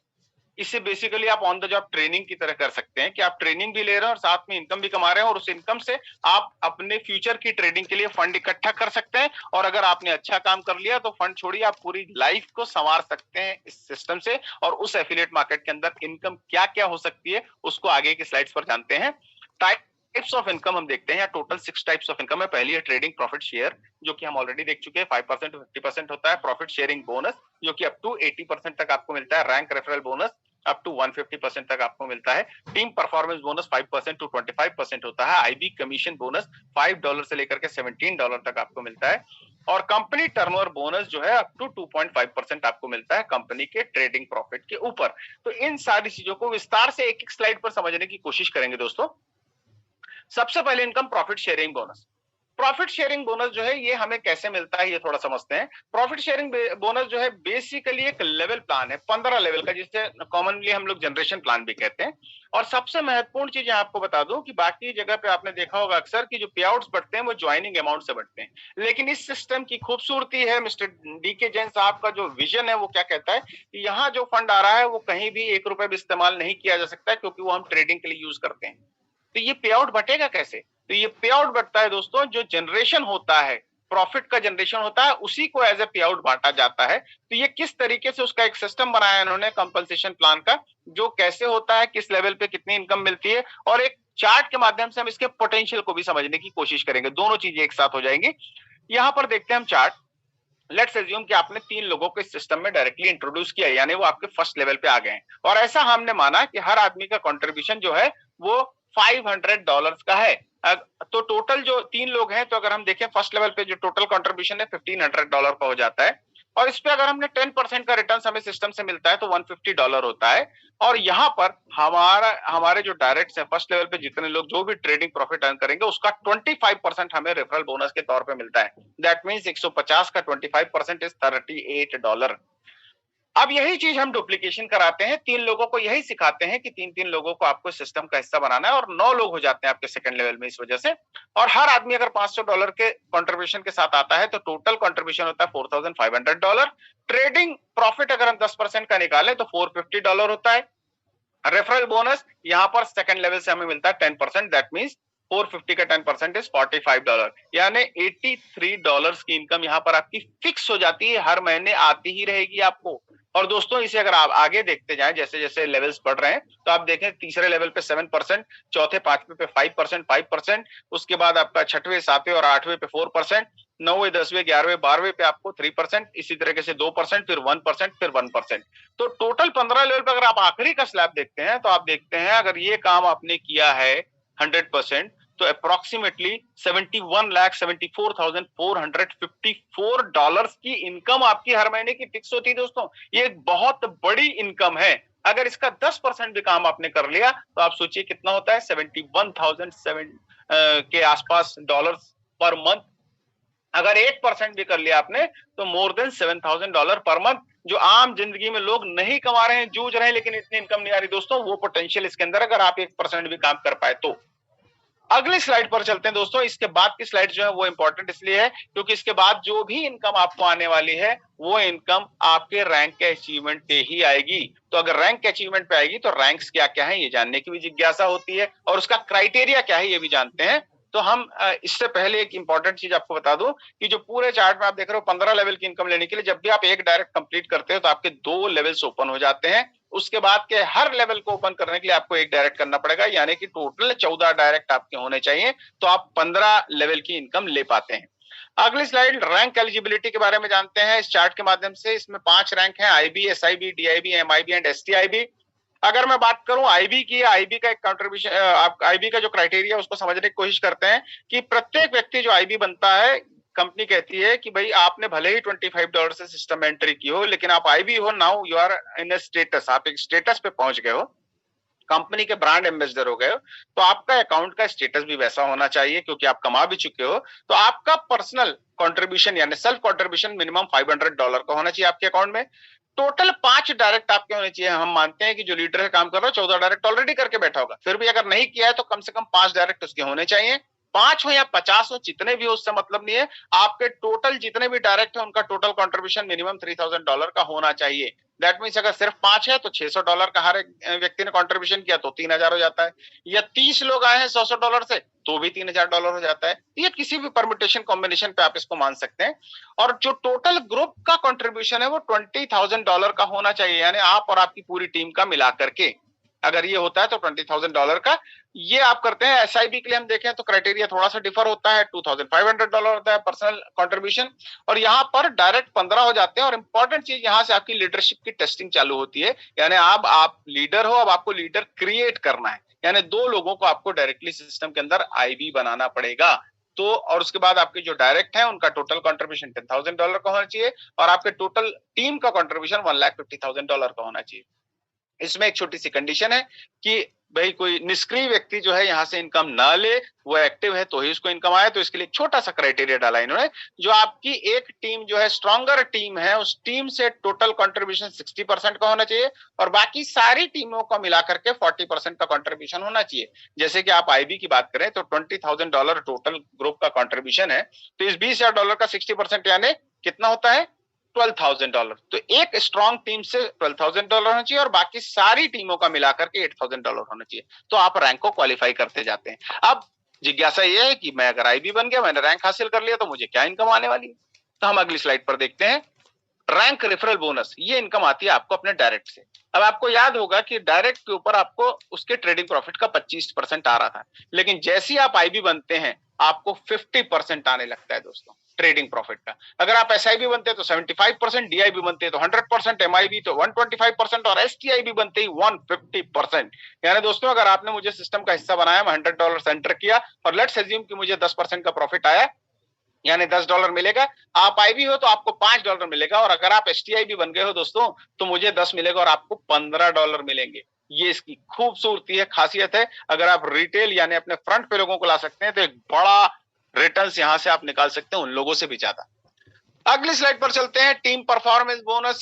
इसे बेसिकली आप ऑन द जॉब ट्रेनिंग की तरह कर सकते हैं कि आप ट्रेनिंग भी ले रहे हैं और साथ में इनकम भी कमा रहे हैं, और उस इनकम से आप अपने फ्यूचर की ट्रेडिंग के लिए फंड इकट्ठा कर सकते हैं। और अगर आपने अच्छा काम कर लिया तो फंड छोड़िए, आप पूरी लाइफ को संवार सकते हैं इस सिस्टम से। और उस एफिलिएट मार्केट के अंदर इनकम क्या क्या हो सकती है उसको आगे की स्लाइड्स पर जानते हैं। टाइप्स ऑफ इनकम हम देखते हैं, या टोटल 6 टाइप्स ऑफ इनकम है। पहली है ट्रेडिंग प्रॉफिट शेयर, जो कि हम ऑलरेडी देख चुके हैं, 5% to 50% होता है। प्रॉफिट शेयरिंग बोनस, जो कि अप टू 80% तक आपको मिलता है। Rank referral bonus up to 150% तक आपको मिलता है। टीम परफॉर्मेंस बोनस 5% to 25% होता है। आईबी कमीशन बोनस $5 से लेकर के $17 तक आपको मिलता है। और कंपनी टर्नओवर बोनस जो है अप टू 2.5% आपको मिलता है कंपनी के ट्रेडिंग प्रॉफिट के ऊपर। तो इन सारी चीजों को विस्तार से एक एक स्लाइड पर समझने की कोशिश करेंगे दोस्तों। सबसे पहले income profit sharing bonus. Profit sharing bonus जो है ये हमें कैसे मिलता है ये थोड़ा समझते हैं। प्रॉफिट शेयरिंग बोनस जो है बेसिकली एक लेवल प्लान है, 15 लेवल का, जिसे कॉमनली हम लोग जनरेशन प्लान भी कहते हैं। और सबसे महत्वपूर्ण चीज आपको बता दूं कि बाकी जगह पे आपने देखा होगा अक्सर कि जो पे आउट्स बढ़ते हैं वो ज्वाइनिंग अमाउंट से बढ़ते हैं, लेकिन इस सिस्टम की खूबसूरती है, मिस्टर डी के जैन साहब का जो विजन है वो क्या कहता है कि यहाँ जो फंड आ रहा है वो कहीं भी 1 रुपए भी इस्तेमाल नहीं किया जा सकता है, क्योंकि वो हम ट्रेडिंग के लिए यूज करते हैं। तो ये पे आउट बटेगा कैसे? तो ये पे आउट बढ़ता है दोस्तों, जो जनरेशन होता है, प्रॉफिट का जनरेशन होता है, उसी को एज ए पे आउट बांटा जाता है। तो ये किस तरीके से, उसका एक सिस्टम बनाया है इन्होंने कंपनसेशन प्लान का, जो कैसे होता है, किस लेवल पे कितनी इनकम मिलती है, और एक चार्ट के माध्यम से हम इसके पोटेंशियल को भी समझने की कोशिश करेंगे। दोनों चीजें एक साथ हो जाएंगी। यहाँ पर देखते हैं हम चार्ट। लेट्स अज्यूम कि आपने 3 लोगों को इस सिस्टम में डायरेक्टली इंट्रोड्यूस किया, यानी वो आपके फर्स्ट लेवल पे आ गए हैं, और ऐसा हमने माना कि हर आदमी का कंट्रीब्यूशन जो है वो $500 का है। तो टोटल जो 3 लोग हैं, तो अगर हम देखें फर्स्ट लेवल पे जो टोटल कंट्रीब्यूशन है $1,500 का हो जाता है। और इस पे अगर हमने 10% का रिटर्न हमें सिस्टम से मिलता है तो $150 होता है। और यहाँ पर हमारे जो डायरेक्ट है फर्स्ट लेवल पे जितने लोग जो भी ट्रेडिंग प्रॉफिट अर्न करेंगे उसका 25% हमें रेफरल बोनस के तौर पे मिलता है। दैट मीन्स 150 का 25% इज $38। अब यही चीज हम डुप्लीकेशन कराते हैं, 3 लोगों को यही सिखाते हैं कि 3-3 लोगों को आपको सिस्टम का हिस्सा बनाना है, और 9 लोग हो जाते हैं आपके सेकंड लेवल में इस वजह से। और हर आदमी अगर $500 के कंट्रीब्यूशन के साथ आता है तो टोटल कंट्रीब्यूशन होता है $4,500। ट्रेडिंग प्रॉफिट अगर हम 10% का निकालें तो $450 होता है। रेफरल बोनस यहाँ पर सेकंड लेवल से हमें मिलता है 10%, दैट मीन्स 450 का 10% इज $45, यानी $83 की इनकम यहाँ पर आपकी फिक्स हो जाती है, हर महीने आती ही रहेगी आपको। और दोस्तों इसे अगर आप आगे देखते जाएं, जैसे जैसे लेवल्स बढ़ रहे हैं, तो आप देखें तीसरे लेवल पे 7%, चौथे पांचवे पे 5%, उसके बाद आपका छठवें सातवें और आठवें पे 4%, 9वें 10वें 11वें 12वें पे आपको 3%, इसी तरीके से 2%, फिर 1%, फिर 1%। तो टोटल 15 लेवल पे अगर आप आखिरी का स्लैब देखते हैं तो आप देखते हैं अगर ये काम आपने किया है 100%, तो अप्रोक्सीमेटली $71,74,454 की इनकम आपकी हर महीने की फिक्स होती है। दोस्तों ये एक बहुत बड़ी इनकम है। अगर इसका 10% भी काम आपने कर लिया तो आप सोचिए कितना होता है, 71,007 के आसपास डॉलर्स पर मंथ। अगर 8% भी कर लिया आपने तो मोर देन $7,000 पर मंथ, जो आम जिंदगी में लोग नहीं कमा रहे हैं, जूझ रहे हैं, लेकिन इतनी इनकम नहीं आ रही। दोस्तों वो पोटेंशियल इसके अंदर अगर आप 1% भी काम कर पाए तो। अगली स्लाइड पर चलते हैं दोस्तों। इसके बाद की स्लाइड जो है वो इंपॉर्टेंट इसलिए है क्योंकि इसके बाद जो भी इनकम आपको आने वाली है वो इनकम आपके रैंक के अचीवमेंट पे ही आएगी। तो अगर रैंक के अचीवमेंट पे आएगी तो रैंक्स क्या क्या है ये जानने की भी जिज्ञासा होती है, और उसका क्राइटेरिया क्या है ये भी जानते हैं। तो हम इससे पहले एक इंपॉर्टेंट चीज आपको बता दूं कि जो पूरे चार्ट में आप देख रहे हो 15 लेवल की इनकम लेने के लिए जब भी आप एक डायरेक्ट कंप्लीट करते हो तो आपके 2 लेवल्स ओपन हो जाते हैं। उसके बाद के हर लेवल को ओपन करने के लिए आपको एक डायरेक्ट करना पड़ेगा, यानी कि टोटल 14 डायरेक्ट आपके होने चाहिए, तो आप 15 लेवल की इनकम ले पाते हैं। अगली स्लाइड रैंक एलिजिबिलिटी के बारे में जानते हैं इस चार्ट के माध्यम से। इसमें 5 रैंक हैं, IB, SIB, DIB, MIB and STIB. अगर मैं बात करूं आईबी की, आईबी का एक कंट्रीब्यूशन, आप आईबी का जो क्राइटेरिया उसको समझने की कोशिश करते हैं कि प्रत्येक व्यक्ति जो आईबी बनता है, कंपनी कहती है कि भाई आपने भले ही $25 से सिस्टम एंट्री की हो, लेकिन आप आईबी हो, now you are in a status, आप एक स्टेटस पे पहुंच गए हो, कंपनी के ब्रांड एम्बेसडर हो गए हो, तो आपका अकाउंट का स्टेटस भी वैसा होना चाहिए क्योंकि आप कमा भी चुके हो। तो आपका पर्सनल कंट्रीब्यूशन यानी सेल्फ कंट्रीब्यूशन मिनिमम $500 का होना चाहिए आपके अकाउंट में। टोटल 5 डायरेक्ट आपके होने चाहिए। हम मानते हैं कि जो लीडर है काम कर रहा है 14 डायरेक्ट ऑलरेडी करके बैठा होगा, फिर भी अगर नहीं किया है तो कम से कम 5 डायरेक्ट उसके होने चाहिए। 5 हो या 50 हो, जितने भी हो उससे मतलब नहीं है, आपके टोटल जितने भी डायरेक्ट है उनका टोटल कंट्रीब्यूशन मिनिमम $3,000 का होना चाहिए। दैट मीन्स अगर सिर्फ 5 है तो $600 का हर एक व्यक्ति ने कंट्रीब्यूशन किया तो 3,000 हो जाता है, या 30 लोग आए हैं $100 से तो भी $3,000 हो जाता है। ये किसी भी परम्यूटेशन कॉम्बिनेशन पे आप इसको मान सकते हैं। और जो टोटल ग्रुप का कंट्रीब्यूशन है वो $20,000 का होना चाहिए, यानी आप और आपकी पूरी टीम का मिलाकर के। अगर ये होता है तो $20,000 का ये आप करते हैं। एसआईबी के लिए हम देखें तो क्राइटेरिया थोड़ा सा डिफर होता है, $2,500 होता है पर्सनल कंट्रीब्यूशन, और यहाँ पर डायरेक्ट 15 हो जाते हैं। और इंपॉर्टेंट चीज यहाँ से आपकी लीडरशिप की टेस्टिंग चालू होती है, यानी आप लीडर हो, अब आपको लीडर क्रिएट करना है, यानी 2 लोगों को आपको डायरेक्टली सिस्टम के अंदर आईबी बनाना पड़ेगा। तो और उसके बाद आपके जो डायरेक्ट है उनका टोटल कंट्रीब्यूशन $10,000 का होना चाहिए, और आपके टोटल टीम का कंट्रीब्यूशन $1,50,000 का होना चाहिए। इसमें एक छोटी सी कंडीशन है कि भाई कोई निष्क्रिय व्यक्ति जो है यहाँ से इनकम ना ले, वो एक्टिव है तो ही उसको इनकम आए। तो इसके लिए एक छोटा सा क्राइटेरिया डाला इन्होंने, जो आपकी एक टीम जो है स्ट्रॉन्गर टीम है, उस टीम से टोटल कंट्रीब्यूशन 60% का होना चाहिए, और बाकी सारी टीमों को मिलाकर के 40% का कंट्रीब्यूशन होना चाहिए। जैसे कि आप आईबी की बात करें तो $20,000 टोटल ग्रुप का कंट्रीब्यूशन है, तो इस $20,000 का 60% यानी कितना होता है, $12,000। तो एक स्ट्रॉन्ग टीम से $12,000 होना चाहिए और बाकी सारी टीमों का मिलाकर के $8,000 होना चाहिए, तो आप रैंक को क्वालिफाई करते जाते हैं। अब जिज्ञासा यह है कि मैं अगर आईबी बन गया, मैंने रैंक हासिल कर लिया, तो मुझे क्या इनकम आने वाली है। तो हम अगली स्लाइड पर देखते हैं। रैंक रेफरल बोनस, ये इनकम आती है आपको अपने डायरेक्ट से। अब आपको याद होगा कि डायरेक्ट के ऊपर आपको उसके ट्रेडिंग प्रॉफिट का 25% आ रहा था, लेकिन जैसे ही आप आईबी बनते हैं आपको 50% आने लगता है दोस्तों ट्रेडिंग प्रॉफिट का। अगर आप एसआईबी बनते हैं तो 75%, डीआईबी बनते हैं तो 100%, एमआईबी तो 125% और एसटीआईबी बनते ही 150%। यानी दोस्तों अगर आपने मुझे सिस्टम का हिस्सा बनाया, मैं $100 एंटर किया और लेट्स अज्यूम कि मुझे 10% का प्रॉफिट आया, यानी $10 मिलेगा। आप आईबी हो तो आपको $5 मिलेगा, और अगर आप एसटीआई भी बन गए हो दोस्तों तो मुझे 10 मिलेगा और आपको $15 मिलेंगे। ये इसकी खूबसूरती है, खासियत है। अगर आप रिटेल यानी अपने फ्रंट पे लोगों को ला सकते हैं तो एक बड़ा रिटर्न्स यहां से आप निकाल सकते हैं उन लोगों से भी ज्यादा। अगली स्लाइड पर चलते हैं। टीम परफॉर्मेंस बोनस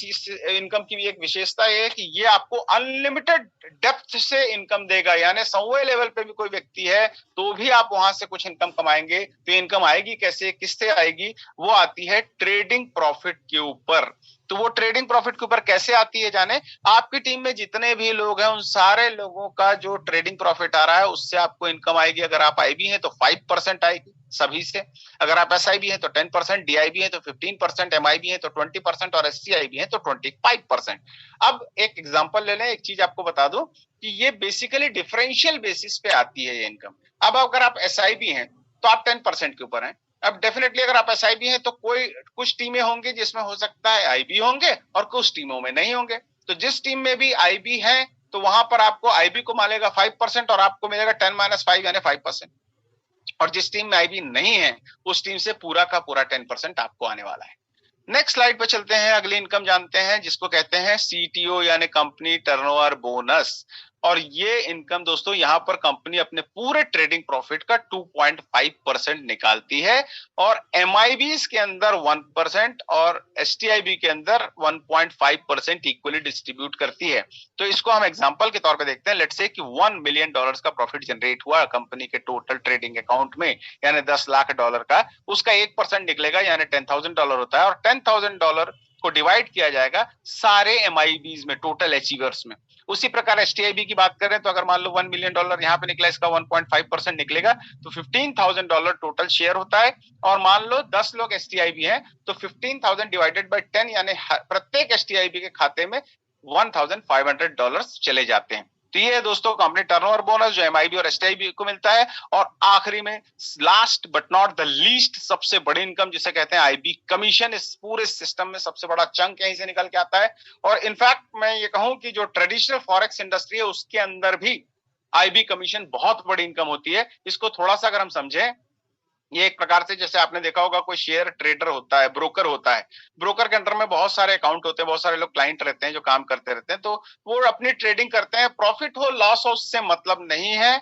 इनकम की भी एक विशेषता है कि ये आपको अनलिमिटेड डेप्थ से इनकम देगा, यानी 100वें लेवल पे भी कोई व्यक्ति है तो भी आप वहां से कुछ इनकम कमाएंगे। तो इनकम आएगी कैसे, किससे आएगी? वो आती है ट्रेडिंग प्रॉफिट के ऊपर। तो वो ट्रेडिंग प्रॉफिट के ऊपर कैसे आती है जाने। आपकी टीम में जितने भी लोग हैं उन सारे लोगों का जो ट्रेडिंग प्रॉफिट आ रहा है उससे आपको इनकम आएगी। अगर आप आईबी हैं तो 5% आएगी सभी से, अगर आप एसआईबी हैं तो 10%, डीआईबी है तो 15%, एमआईबी है तो 20% और एससीआईबी है तो 25%। अब एक एग्जांपल ले लें, एक चीज आपको बता दूं कि ये बेसिकली डिफरेंशियल बेसिस पे आती है ये इनकम। अब अगर आप एसआईबी हैं तो आप 10% के ऊपर हैं। अब डेफिनेटली अगर आप एसआईबी हैं तो कोई कुछ टीमें होंगी जिसमें हो सकता है आईबी होंगे और कुछ टीमों में नहीं होंगे। तो जिस टीम में भी आईबी है तो वहां पर आपको आईबी को मिलेगा 5% और आपको मिलेगा 10 - 5 यानी 5%। और जिस टीम में आईबी नहीं है उस टीम से पूरा का पूरा 10% आपको आने वाला है। नेक्स्ट स्लाइड पे चलते हैं, अगली इनकम जानते हैं जिसको कहते हैं सीटीओ यानी कंपनी टर्नओवर बोनस। और ये इनकम दोस्तों यहाँ पर कंपनी अपने पूरे ट्रेडिंग प्रॉफिट का 2.5% निकालती है, और एमआईबीज के अंदर 1% और एसटीआईबी के अंदर 1.5% इक्वली डिस्ट्रीब्यूट करती है। तो इसको हम एग्जांपल के तौर पे देखते हैं। लेट्स से कि $1 मिलियन का प्रॉफिट जनरेट हुआ कंपनी के टोटल ट्रेडिंग अकाउंट में, यानी $10 लाख का, उसका 1% निकलेगा यानी $10,000 होता है, और $10,000 को डिवाइड किया जाएगा सारे एमआईबीज में, टोटल अचीवर्स में। उसी प्रकार एसटीआईबी की बात करें तो अगर मान लो $1 मिलियन यहाँ पे निकला, इसका 1.5% निकलेगा तो $15,000 टोटल शेयर होता है। और मान लो 10 लोग एसटीआईबी हैं तो 15,000 डिवाइडेड बाय 10 यानी प्रत्येक एसटीआईबी के खाते में $1,500 चले जाते हैं। तो ये है दोस्तों कंपनी टर्नओवर बोनस जो एमआईबी और एसटीआईबी को मिलता है। और आखिरी में last but not the least सबसे बड़ी इनकम जिसे कहते हैं आईबी कमीशन, इस पूरे सिस्टम में सबसे बड़ा चंक यहीं से निकल के आता है। और इनफैक्ट मैं ये कहूं कि जो ट्रेडिशनल फॉरेक्स इंडस्ट्री है उसके अंदर भी आईबी कमीशन बहुत बड़ी इनकम होती है। इसको थोड़ा सा अगर हम समझें, ये एक प्रकार से जैसे आपने देखा होगा कोई शेयर ट्रेडर होता है, ब्रोकर होता है, ब्रोकर के अंडर में बहुत सारे अकाउंट होते हैं, बहुत सारे लोग क्लाइंट रहते हैं जो काम करते रहते हैं, तो वो अपनी ट्रेडिंग करते हैं। प्रॉफिट हो लॉस हो उससे मतलब नहीं है,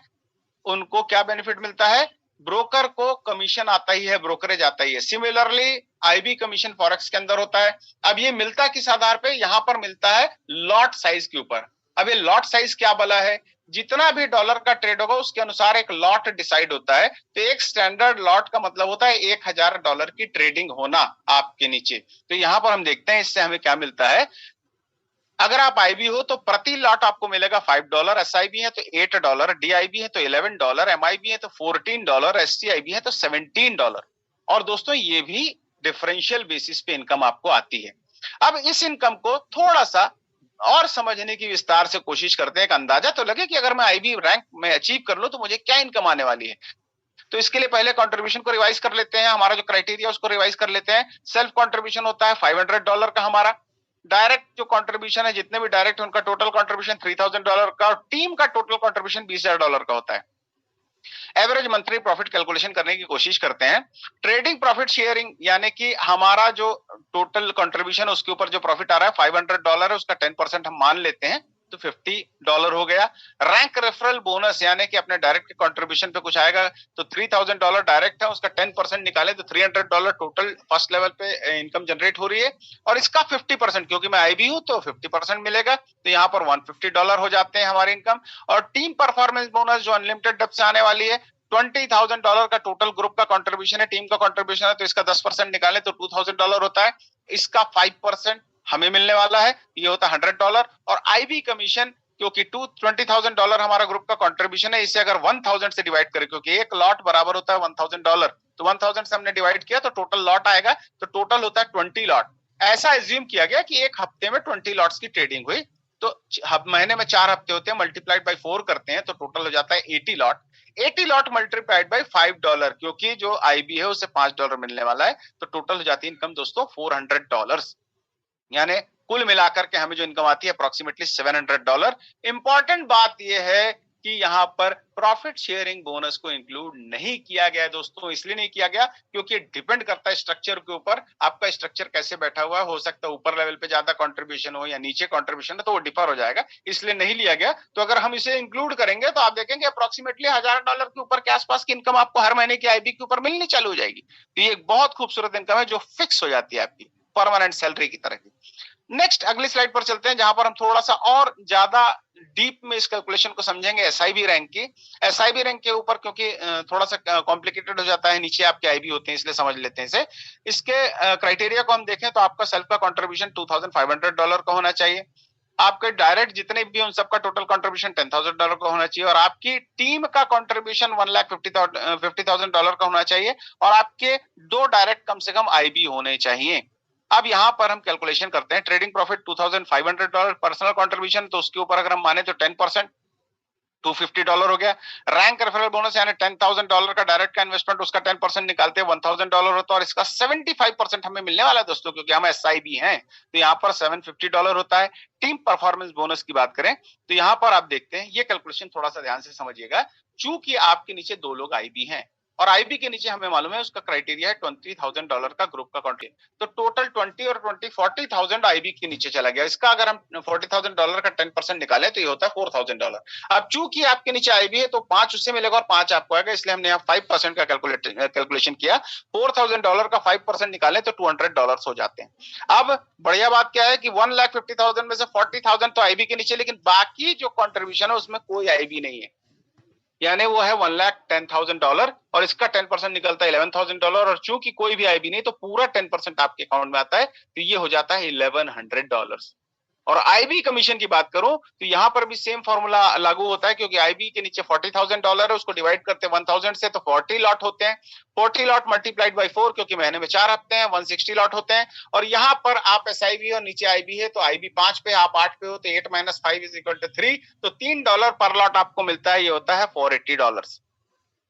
उनको क्या बेनिफिट मिलता है, ब्रोकर को कमीशन आता ही है, ब्रोकरेज आता ही है। सिमिलरली आईबी कमीशन फॉरेक्स के अंदर होता है। अब ये मिलता किस आधार पे, यहां पर मिलता है लॉट साइज के ऊपर। अब ये लॉट साइज क्या बला है, जितना भी डॉलर का ट्रेड होगा उसके अनुसार एक लॉट डिसाइड होता है। तो एक स्टैंडर्ड लॉट का मतलब होता है $1,000 की ट्रेडिंग होना आपके नीचे। तो यहां पर हम देखते हैं इससे हमें क्या मिलता है। अगर आप आईबी हो तो प्रति लॉट आपको मिलेगा $5, एसआईबी है तो $8, डीआईबी है तो $11, एमआईबी है तो $14, एसटीआईबी है तो $17। और दोस्तों ये भी डिफरेंशियल बेसिस पे इनकम आपको आती है। अब इस इनकम को थोड़ा सा और समझने की विस्तार से कोशिश करते हैं, एक अंदाजा तो लगे कि अगर मैं आईबी रैंक में अचीव कर लूं तो मुझे क्या इनकम आने वाली है। तो इसके लिए पहले कंट्रीब्यूशन को रिवाइज कर लेते हैं, हमारा जो क्राइटेरिया उसको रिवाइज कर लेते हैं। सेल्फ कंट्रीब्यूशन होता है $500 का हमारा। डायरेक्ट जो कंट्रीब्यूशन है, जितने भी डायरेक्ट उनका टोटल कंट्रीब्यूशन $3,000 का, और टीम का टोटल कंट्रीब्यूशन $20,000 का होता है। एवरेज मंथली प्रॉफिट कैलकुलेशन करने की कोशिश करते हैं। ट्रेडिंग प्रॉफिट शेयरिंग यानी कि हमारा जो टोटल कंट्रीब्यूशन उसके ऊपर जो प्रॉफिट आ रहा है $500 है, उसका 10% हम मान लेते हैं तो $50 हो गया। रैंक रेफरल बोनस यानी कि अपने डायरेक्ट कंट्रीब्यूशन पे कुछ आएगा तो $3,000 डायरेक्ट है, उसका 10% निकाले तो $300 टोटल फर्स्ट लेवल पे इनकम जनरेट हो रही है। और इसका 50%, क्योंकि मैं आईबी हूं तो 50% मिलेगा, तो यहाँ पर $150 हो जाते हैं हमारी इनकम। और टीम परफॉर्मेंस बोनस जो अनलिमिटेड डेप्थ से आने वाली है, $20,000 का टोटल ग्रुप का कंट्रीब्यूशन है, टीम का कंट्रीब्यूशन है, तो इसका 10% निकाले तो $2,000 होता है। इसका 5% हमें मिलने वाला है, ये होता है $100। और आईबी कमीशन, क्योंकि $20,000 हमारा ग्रुप का कंट्रीब्यूशन है, इसे अगर 1000 से डिवाइड करें, क्योंकि एक लॉट बराबर होता है $1,000, तो 1000 से हमने डिवाइड किया तो टोटल लॉट आएगा, तो टोटल होता है 20 लॉट। ऐसा एज्यूम किया गया कि एक हफ्ते में 20 लॉट्स की ट्रेडिंग हुई, तो महीने में 4 हफ्ते होते हैं, मल्टीप्लाइड बाय 4 करते हैं तो टोटल हो जाता है 80 लॉट। 80 लॉट मल्टीप्लाइड बाय $5, क्योंकि जो आईबी है उसे $5 मिलने वाला है, तो टोटल हो जाती है इनकम दोस्तों $400। यानी कुल मिलाकर के हमें जो इनकम आती है अप्रोक्सीमेटली $700। इंपॉर्टेंट बात यह है कि यहाँ पर प्रॉफिट शेयरिंग बोनस को इंक्लूड नहीं किया गया है दोस्तों। इसलिए नहीं किया गया क्योंकि डिपेंड करता है स्ट्रक्चर के ऊपर, आपका स्ट्रक्चर कैसे बैठा हुआ है। हो सकता है ऊपर लेवल पे ज्यादा कंट्रीब्यूशन हो या नीचे कंट्रीब्यूशन है, तो वो डिफर हो जाएगा, इसलिए नहीं लिया गया। तो अगर हम इसे इंक्लूड करेंगे तो आप देखेंगे अप्रोक्सीमेटली $1000 के ऊपर के आसपास की इनकम आपको हर महीने की आईबी के ऊपर मिलनी चालू हो जाएगी। तो ये एक बहुत खूबसूरत इनकम है जो फिक्स हो जाती है आपकी परमानेंट सैलरी की तरह की। नेक्स्ट अगली स्लाइड पर चलते हैं, जहां पर हम थोड़ा सा और ज्यादा डीप में इस कैलकुलेशन को समझेंगे एसआईबी रैंक की। एसआईबी रैंक के ऊपर क्योंकि थोड़ा सा कॉम्प्लिकेटेड हो जाता है, नीचे आपके आईबी होते हैं, इसलिए समझ लेते हैं इसे। इसके क्राइटेरिया को हम देखें तो आपका सेल्फ का कंट्रीब्यूशन $2500 का होना चाहिए। आपके डायरेक्ट जितने भी उन सबका टोटल कंट्रीब्यूशन $10,000 का होना चाहिए, और आपकी टीम का कंट्रीब्यूशन $1,50,000 का होना चाहिए, और आपके 2 डायरेक्ट कम से कम आईबी होने चाहिए। अब यहां पर हम कैलकुलेशन करते हैं। ट्रेडिंग प्रॉफिट $2,500, पर्सनल कंट्रीब्यूशन तो उसके ऊपर अगर हम माने तो 10% $250 हो गया। रैंक रेफरल बोनस यानी $10,000 का डायरेक्ट का इन्वेस्टमेंट, उसका 10% निकालते हैं $1,000 होता है, और इसका 75% हमें मिलने वाला है दोस्तों, क्योंकि हम एसआईबी हैं। तो यहाँ पर $750 होता है। टीम परफॉर्मेंस बोनस की बात करें तो यहाँ पर आप देखते हैं, ये कैलकुलेशन थोड़ा सा ध्यान से समझिएगा। चूंकि आपके नीचे 2 लोग आईबी हैं और आईबी के नीचे हमें मालूम है उसका क्राइटेरिया है $20,000 का ग्रुप का कंट्रीब्यूशन, तो टोटल 20 और 20 $40,000 आईबी के नीचे चला गया। इसका अगर हम $40,000 का 10% निकाले तो ये होता है $4,000। अब चूंकि आपके नीचे आईबी है तो 5 उससे मिलेगा और 5 आपको आएगा, इसलिए हमने यहाँ 5% का कैलकुलेशन किया। $4,000 का 5% निकाले तो $200 हो जाते हैं। अब बढ़िया बात क्या है कि 1,50,000 में से 40,000 तो आईबी के नीचे, लेकिन बाकी जो कंट्रीब्यूशन है उसमें कोई आईबी नहीं है, यानी वो है $1,10,000, और इसका 10% निकलता है $11,000, और चूंकि कोई भी आईबी नहीं तो पूरा 10% आपके अकाउंट में आता है, तो ये हो जाता है $1,100। और आईबी कमीशन की बात करूं तो यहां पर भी सेम फॉर्मूला लागू होता है, क्योंकि आईबी के नीचे $40,000 है, उसको डिवाइड करते हैं 1000 से तो 40 लॉट होते हैं। 40 लॉट मल्टीप्लाइड बाय 4, क्योंकि महीने में 4 हफ्ते हैं, 160 लॉट होते हैं। और यहां पर आप एसआईबी और नीचे आईबी है तो आईबी 5 पे, आप 8 पे हो तो 8 - 5 = 3, तो $3 पर लॉट आपको मिलता है, ये होता है $480।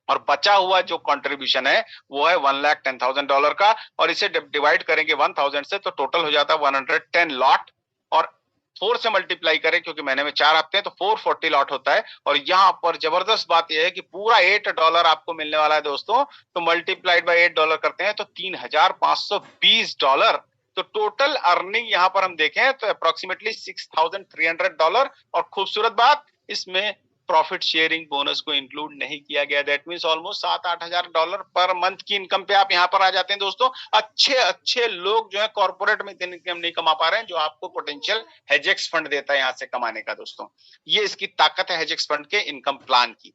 और बचा हुआ जो कंट्रीब्यूशन है वो है $1,10,000 का, और इसे डिवाइड करेंगे 1000 से तो टोटल हो जाता है 110 लॉट, और 4 से मल्टीप्लाई करें क्योंकि महीने में 4 हफ्ते हैं तो 440 लॉट होता है। और यहां पर जबरदस्त बात यह है कि पूरा $8 आपको मिलने वाला है दोस्तों, तो मल्टीप्लाइड बाय $8 करते हैं तो $3,520। तो टोटल अर्निंग यहां पर हम देखें तो अप्रोक्सीमेटली $6,300। और खूबसूरत बात, इसमें प्रॉफिट शेयरिंग बोनस को इंक्लूड नहीं किया गया। That means almost $7,000-8,000 per month की इनकम पे आप यहां पर आ जाते हैं दोस्तों। अच्छे अच्छे लोग जो है कॉर्पोरेट में इतनी इनकम नहीं कमा पा रहे हैं, जो आपको पोटेंशियल हेजेक्स फंड देता है यहां से कमाने का दोस्तों। ये इसकी ताकत है हेजेक्स फंड के इनकम प्लान की,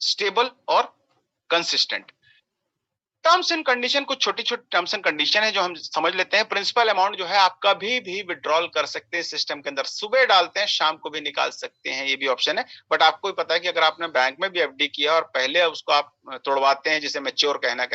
स्टेबल और कंसिस्टेंट। टर्म्स एंड कंडीशन, कुछ छोटी छोटी टर्म्स एंड कंडीशन है जो हम समझ लेते हैं। प्रिंसिपल अमाउंट जो है आप कभी भी विड्रॉल कर सकते हैं सिस्टम के अंदर, सुबह डालते हैं शाम को भी निकाल सकते हैं, ये भी ऑप्शन है। बट आपको भी पता है कि अगर आपने बैंक में भी एफडी किया और पहले उसको आप तोड़वाते हैं, जिसे मैच्योर करना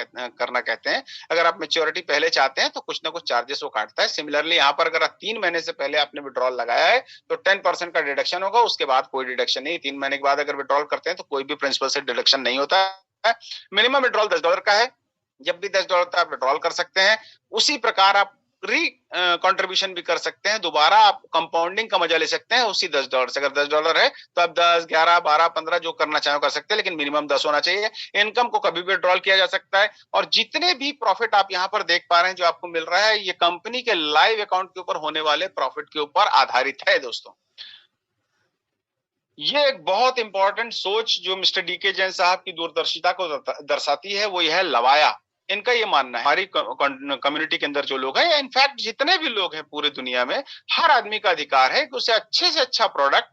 कहते हैं, अगर आप मैच्योरिटी पहले चाहते हैं तो कुछ ना कुछ चार्जेस वो काटता है। सिमिलरली यहाँ पर अगर 3 महीने से पहले आपने विड्रॉल लगाया है तो 10% का डिडक्शन होगा, उसके बाद कोई डिडक्शन नहीं। 3 महीने के बाद अगर विड्रॉल करते हैं तो कोई भी प्रिंसिपल से डिडक्शन नहीं होता है। मिनिमम विड्रॉल $10 का है, जब भी $10 आप विड्रॉल कर सकते हैं। उसी प्रकार आप री कंट्रीब्यूशन भी कर सकते हैं, दोबारा आप कंपाउंडिंग का मजा ले सकते हैं उसी $10 से। अगर $10 है तो आप 10, 11, 12, 15 जो करना चाहो कर सकते हैं, लेकिन मिनिमम 10 होना चाहिए। इनकम को कभी भी विड्रॉल किया जा सकता है, और जितने भी प्रॉफिट आप यहाँ पर देख पा रहे हैं जो आपको मिल रहा है, ये कंपनी के लाइव अकाउंट के ऊपर होने वाले प्रॉफिट के ऊपर आधारित है दोस्तों। ये एक बहुत इंपॉर्टेंट सोच जो मिस्टर डीके जैन साहब की दूरदर्शिता को दर्शाती है, वो यह है लवाया। इनका ये मानना है हमारी कम्युनिटी के अंदर जो लोग हैं, या इनफैक्ट जितने भी लोग हैं पूरे दुनिया में, हर आदमी का अधिकार है कि उसे अच्छे से अच्छा प्रोडक्ट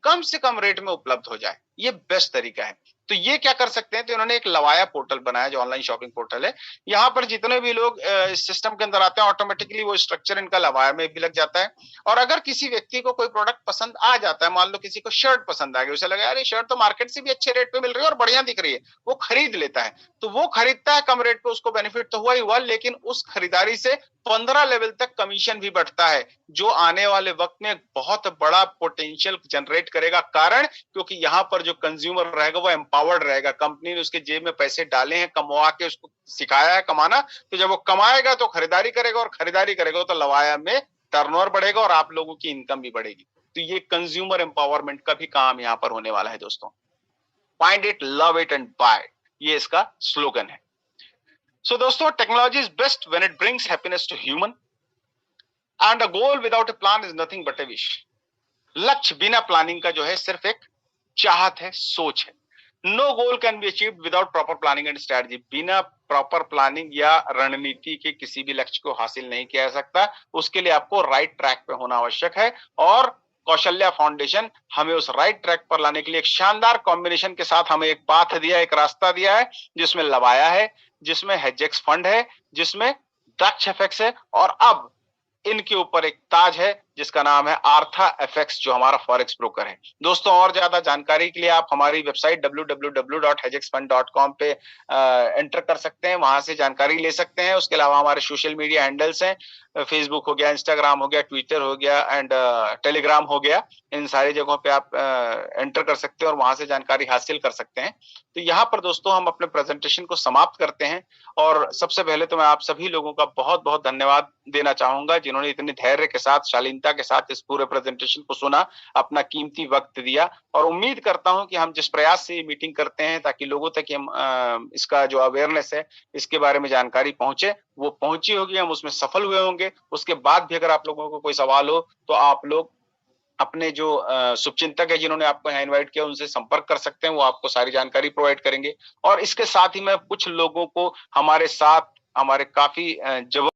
कम से कम रेट में उपलब्ध हो जाए। ये बेस्ट तरीका है। तो ये क्या कर सकते हैं, तो इन्होंने एक लवाया पोर्टल बनाया जो ऑनलाइन शॉपिंग पोर्टल है। यहाँ पर जितने भी लोग इस सिस्टम के अंदर आते हैं, ऑटोमेटिकली वो स्ट्रक्चर इनका लवाया में भी लग जाता है। और अगर किसी व्यक्ति को कोई प्रोडक्ट पसंद आ जाता है, मान लो किसी को शर्ट पसंद आ गई, उसे लगा यार ये शर्ट तो मार्केट से भी अच्छे रेट पे मिल रही है और बढ़िया दिख रही है, वो खरीद लेता है। तो वो खरीदता है कम रेट पे, उसको बेनिफिट तो हुआ ही हुआ, लेकिन उस खरीदारी से 15 लेवल तक कमीशन भी बढ़ता है, जो आने वाले वक्त में बहुत बड़ा पोटेंशियल जनरेट करेगा। कारण क्योंकि यहाँ पर जो कंज्यूमर रहेगा वो एम्पावर्ड रहेगा। कंपनी ने उसके जेब में पैसे डाले हैं, कमवा के उसको सिखाया है कमाना, तो जब वो कमाएगा तो खरीदारी करेगा, और खरीदारी करेगा तो लवाया में टर्नओवर बढ़ेगा और आप लोगों की इनकम भी बढ़ेगी। तो ये कंज्यूमर एम्पावरमेंट का भी काम यहाँ पर होने वाला है दोस्तों। Find it, love it and bye, ये इसका स्लोगन है। सो दोस्तों, technology is best when it brings happiness to human and a goal without a plan is nothing but a wish. लक्ष्य बिना प्लानिंग का जो है सिर्फ एक चाहत है, सोच है। No goal can be achieved without proper planning and strategy. बिना प्रॉपर प्लानिंग या रणनीति के किसी भी लक्ष्य को हासिल नहीं किया जा सकता। उसके लिए आपको राइट ट्रैक पे होना आवश्यक है, और कौशल्या फाउंडेशन हमें उस राइट ट्रैक पर लाने के लिए एक शानदार कॉम्बिनेशन के साथ हमें एक पाथ दिया, एक रास्ता दिया है, जिसमें लवाया है, जिसमें हेजेक्स फंड है, जिसमें दक्ष एफएक्स है, और अब इनके ऊपर एक ताज है जिसका नाम है आर्था एफएक्स, जो हमारा फॉरेक्स ब्रोकर है। दोस्तों, और ज्यादा जानकारी के लिए आप हमारी वेबसाइट www.hexfund.com पे एंटर कर सकते हैं, वहां से जानकारी ले सकते हैं। उसके अलावा हमारे सोशल मीडिया हैंडल्स हैं, फेसबुक हो गया, इंस्टाग्राम हो गया, ट्विटर हो गया एंड टेलीग्राम हो गया। इन सारी जगहों पे आप एंटर कर सकते हैं और वहां से जानकारी हासिल कर सकते हैं। तो यहाँ पर दोस्तों हम अपने प्रेजेंटेशन को समाप्त करते हैं, और सबसे पहले तो मैं आप सभी लोगों का बहुत बहुत धन्यवाद देना चाहूंगा जिन्होंने इतने धैर्य के साथ, शालीनता के साथ इस पूरे प्रेजेंटेशन को सुना, अपना कीमती वक्त दिया। और उम्मीद करता हूं कि हम जिस प्रयास से ये मीटिंग करते हैं ताकि लोगों तक हम इसका जो अवेयरनेस है, इसके बारे में जानकारी पहुंचे, वो पहुंची होगी, हम उसमें सफल हुए होंगे। उसके बाद भी अगर आप लोगों को कोई सवाल हो तो आप लोग अपने जो शुभचिंतक है जिन्होंने आपको यहाँ इनवाइट किया, उनसे संपर्क कर सकते हैं, वो आपको सारी जानकारी प्रोवाइड करेंगे। और इसके साथ ही मैं कुछ लोगों को हमारे साथ, हमारे काफी जब